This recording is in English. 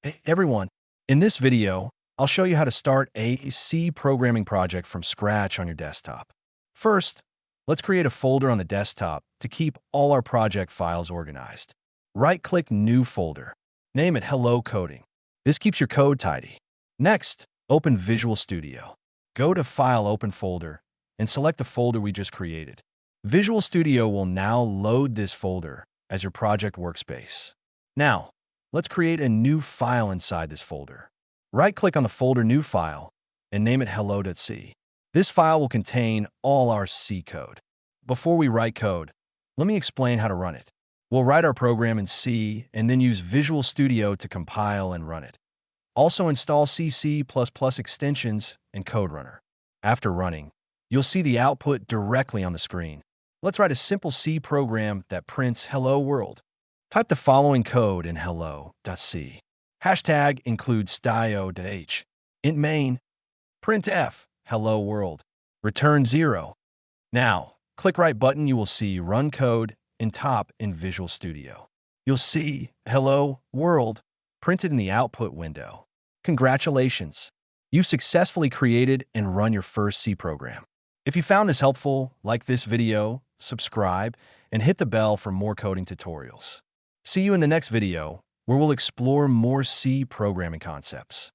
Hey, everyone, in this video, I'll show you how to start a C programming project from scratch on your desktop. First, let's create a folder on the desktop to keep all our project files organized. Right-click New Folder. Name it Hello Coding. This keeps your code tidy. Next, open Visual Studio. Go to File Open Folder and select the folder we just created. Visual Studio will now load this folder as your project workspace. Now, let's create a new file inside this folder. Right-click on the folder New File and name it hello.c. This file will contain all our C code. Before we write code, let me explain how to run it. We'll write our program in C and then use Visual Studio to compile and run it. Also install C++ extensions and Code Runner. After running, you'll see the output directly on the screen. Let's write a simple C program that prints Hello World. Type the following code in hello.c. Hashtag include stio.h. Int main, printf, hello world. Return 0. Now, click right button, you will see Run Code in top in Visual Studio. You'll see Hello World printed in the output window. Congratulations! You've successfully created and run your first C program. If you found this helpful, like this video, subscribe, and hit the bell for more coding tutorials. See you in the next video, where we'll explore more C programming concepts.